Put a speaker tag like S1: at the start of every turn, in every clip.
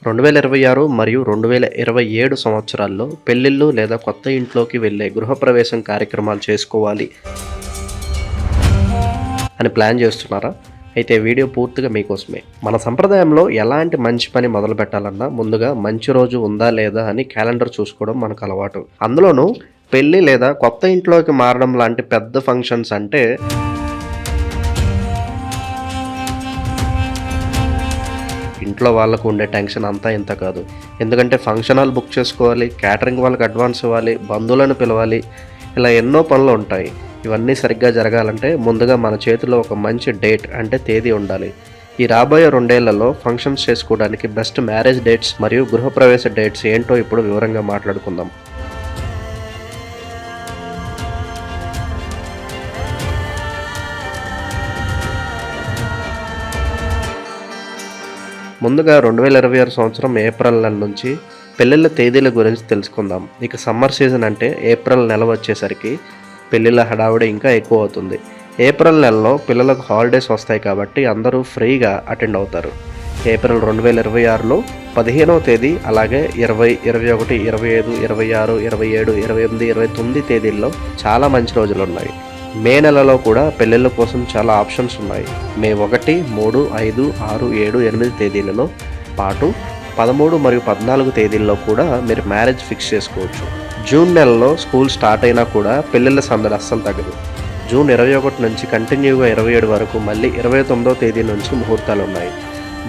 S1: 2026 మరియు 2027 సంవత్సరాల్లో పెళ్ళిళ్ళు లేదా కొత్త ఇంట్లోకి వెళ్ళే గృహప్రవేశం కార్యక్రమాలు చేసుకోవాలి అని ప్లాన్ చేస్తున్నారా? అయితే వీడియో పూర్తిగా మీకోసమే. మన సంప్రదాయంలో ఎలాంటి మంచి పని మొదలు పెట్టాలన్నా ముందుగా మంచి రోజు ఉందా లేదా అని క్యాలెండర్ చూసుకోవడం మనకు అలవాటు. అందులోనూ పెళ్ళి లేదా కొత్త ఇంట్లోకి మారడం లాంటి పెద్ద ఫంక్షన్స్ అంటే ఇంట్లో వాళ్ళకు ఉండే టెన్షన్ అంతా ఇంత కాదు. ఎందుకంటే ఫంక్షన్ హాల్ బుక్ చేసుకోవాలి, క్యాటరింగ్ వాళ్ళకి అడ్వాన్స్ ఇవ్వాలి, బంధువులను పిలవాలి, ఇలా ఎన్నో పనులు ఉంటాయి. ఇవన్నీ సరిగ్గా జరగాలంటే ముందుగా మన చేతిలో ఒక మంచి డేట్ అంటే తేదీ ఉండాలి. ఈ రాబోయే 2 ఏళ్లలో ఫంక్షన్స్ చేసుకోవడానికి బెస్ట్ మ్యారేజ్ డేట్స్ మరియు గృహప్రవేశ డేట్స్ ఏంటో ఇప్పుడు వివరంగా మాట్లాడుకుందాం. ముందుగా 2026 సంవత్సరం ఏప్రిల్ నెల నుంచి పెళ్ళిళ్ళ తేదీల గురించి తెలుసుకుందాం. ఇక సమ్మర్ సీజన్ అంటే ఏప్రిల్ నెల వచ్చేసరికి పెళ్ళిళ్ళ హడావుడి ఇంకా ఎక్కువ అవుతుంది. ఏప్రిల్ నెలలో పిల్లలకు హాలిడేస్ వస్తాయి కాబట్టి అందరూ ఫ్రీగా అటెండ్ అవుతారు. ఏప్రిల్ 2026లో 15వ తేదీ అలాగే 20, 21, 25, 26, 27, 28, 29 తేదీల్లో చాలా మంచి రోజులు ఉన్నాయి. మే నెలలో కూడా పెళ్ళిళ్ళ కోసం చాలా ఆప్షన్స్ ఉన్నాయి. మే 1, 3, 5, 6, 7, 8 తేదీలలో పాటు 13 మరియు 14 తేదీల్లో కూడా మీరు మ్యారేజ్ ఫిక్స్ చేసుకోవచ్చు. జూన్ నెలలో స్కూల్ స్టార్ట్ అయినా కూడా పెళ్ళిళ్ళ సందడి అస్సలు తగ్గదు. జూన్ 21 నుంచి కంటిన్యూగా 27 వరకు మళ్ళీ 29వ తేదీ నుంచి ముహూర్తాలు ఉన్నాయి.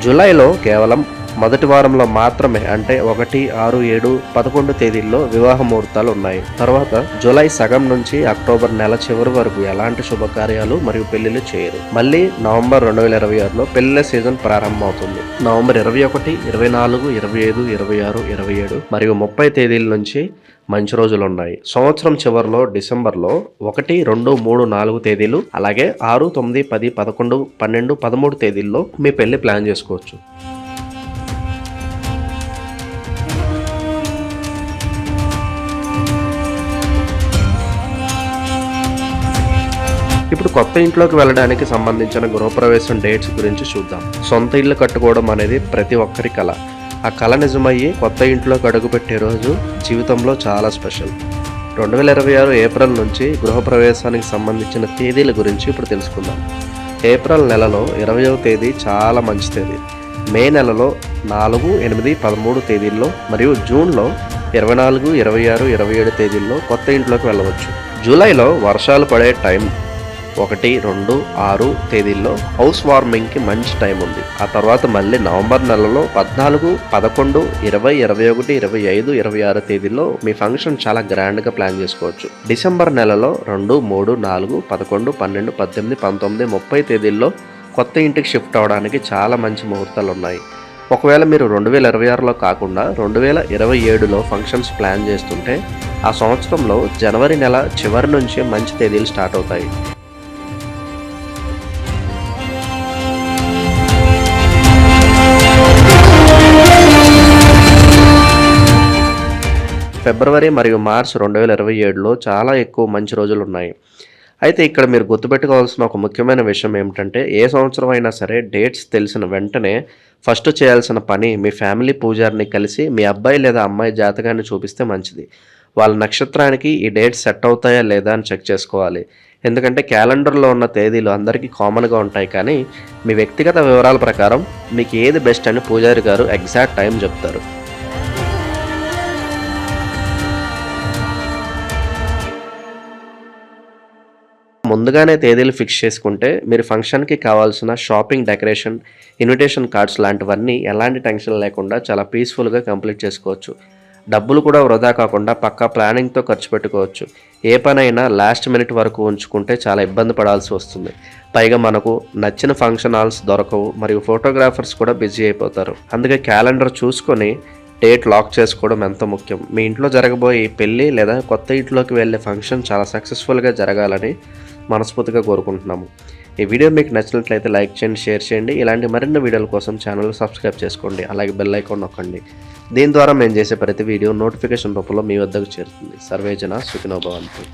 S1: జూలైలో కేవలం మొదటి వారంలో మాత్రమే అంటే 1, 6, 7, 11 తేదీల్లో వివాహ ముహూర్తాలు ఉన్నాయి. తర్వాత జూలై సగం నుంచి అక్టోబర్ నెల చివరి వరకు ఎలాంటి శుభకార్యాలు మరియు పెళ్లిళ్ళు చేయరు. మళ్ళీ నవంబర్ 2026లో పెళ్లిళ్ళ సీజన్ ప్రారంభమవుతుంది. నవంబర్ 21, 24, 25, 26, 27 మరియు 30 తేదీల నుంచి మంచి రోజులు ఉన్నాయి. సంవత్సరం చివరిలో డిసెంబర్లో 1, 2, 3, 4 తేదీలు అలాగే 6, 9, 10, 11, 12, 13 తేదీల్లో మీ పెళ్లి ప్లాన్ చేసుకోవచ్చు. ఇప్పుడు కొత్త ఇంట్లోకి వెళ్ళడానికి సంబంధించిన గృహప్రవేశం డేట్స్ గురించి చూద్దాం. సొంత ఇల్లు కట్టుకోవడం అనేది ప్రతి ఒక్కరి కళ. ఆ కళ నిజమయ్యి కొత్త ఇంట్లోకి అడుగుపెట్టే రోజు జీవితంలో చాలా స్పెషల్. 2026 ఏప్రిల్ నుంచి గృహప్రవేశానికి సంబంధించిన తేదీల గురించి ఇప్పుడు తెలుసుకుందాం. ఏప్రిల్ నెలలో 20వ తేదీ చాలా మంచి తేదీ. మే నెలలో 4, 8, 13 తేదీల్లో మరియు జూన్లో 24, 26, 27 తేదీల్లో కొత్త ఇంట్లోకి వెళ్ళవచ్చు. జూలైలో వర్షాలు పడే టైం 1, 2, 6 తేదీల్లో హౌస్ వార్మింగ్కి మంచి టైం ఉంది. ఆ తర్వాత మళ్ళీ నవంబర్ నెలలో 14, 11, 20, 21, 25, 26 తేదీల్లో మీ ఫంక్షన్ చాలా గ్రాండ్గా ప్లాన్ చేసుకోవచ్చు. డిసెంబర్ నెలలో 2, 3, 4, 11, 12, 18, 19, 30 తేదీల్లో కొత్త ఇంటికి షిఫ్ట్ అవడానికి చాలా మంచి ముహూర్తాలు ఉన్నాయి. ఒకవేళ మీరు 2026లో కాకుండా 2027లో ఫంక్షన్స్ ప్లాన్ చేస్తుంటే ఆ సంవత్సరంలో జనవరి నెల చివరి నుంచి మంచి తేదీలు స్టార్ట్ అవుతాయి. ఫిబ్రవరి మరియు మార్చ్ 2027లో చాలా ఎక్కువ మంచి రోజులు ఉన్నాయి. అయితే ఇక్కడ మీరు గుర్తుపెట్టుకోవాల్సిన ఒక ముఖ్యమైన విషయం ఏమిటంటే ఏ సంవత్సరం అయినా సరే డేట్స్ తెలిసిన వెంటనే ఫస్ట్ చేయాల్సిన పని మీ ఫ్యామిలీ పూజారిని కలిసి మీ అబ్బాయి లేదా అమ్మాయి జాతకాన్ని చూపిస్తే మంచిది. వాళ్ళ నక్షత్రానికి ఈ డేట్స్ సెట్ అవుతాయా లేదా అని చెక్ చేసుకోవాలి. ఎందుకంటే క్యాలెండర్లో ఉన్న తేదీలు అందరికీ కామన్గా ఉంటాయి, కానీ మీ వ్యక్తిగత వివరాల ప్రకారం మీకు ఏది బెస్ట్ అని పూజారి గారు ఎగ్జాక్ట్ టైం చెప్తారు. ముందుగానే తేదీలు ఫిక్స్ చేసుకుంటే మీరు ఫంక్షన్కి కావాల్సిన షాపింగ్, డెకరేషన్, ఇన్విటేషన్ కార్డ్స్ లాంటివన్నీ ఎలాంటి టెన్షన్ లేకుండా చాలా పీస్ఫుల్గా కంప్లీట్ చేసుకోవచ్చు. డబ్బులు కూడా వృధా కాకుండా పక్కా ప్లానింగ్తో ఖర్చు పెట్టుకోవచ్చు. ఏ పనైనా లాస్ట్ మినిట్ వరకు ఉంచుకుంటే చాలా ఇబ్బంది పడాల్సి వస్తుంది. పైగా మనకు నచ్చిన ఫంక్షన్ హాల్స్ దొరకవు మరియు ఫోటోగ్రాఫర్స్ కూడా బిజీ అయిపోతారు. అందుకే క్యాలెండర్ చూసుకొని డేట్ లాక్ చేసుకోవడం ఎంతో ముఖ్యం. మీ ఇంట్లో జరగబోయే పెళ్ళి లేదా కొత్త ఇంట్లోకి వెళ్ళే ఫంక్షన్ చాలా సక్సెస్ఫుల్గా జరగాలని మనస్ఫూర్తిగా కోరుకుంటున్నాము. ఈ వీడియో మీకు నచ్చినట్లయితే లైక్ చేయండి, షేర్ చేయండి. ఇలాంటి మరిన్ని వీడియోల కోసం ఛానల్ సబ్స్క్రైబ్ చేసుకోండి. అలాగే బెల్ ఐకాన్ నొక్కండి. దీని ద్వారా మేము చేసే ప్రతి వీడియో నోటిఫికేషన్ రూపంలో మీ వద్దకు చేరుతుంది. సర్వేజన సుఖినో భవంతు.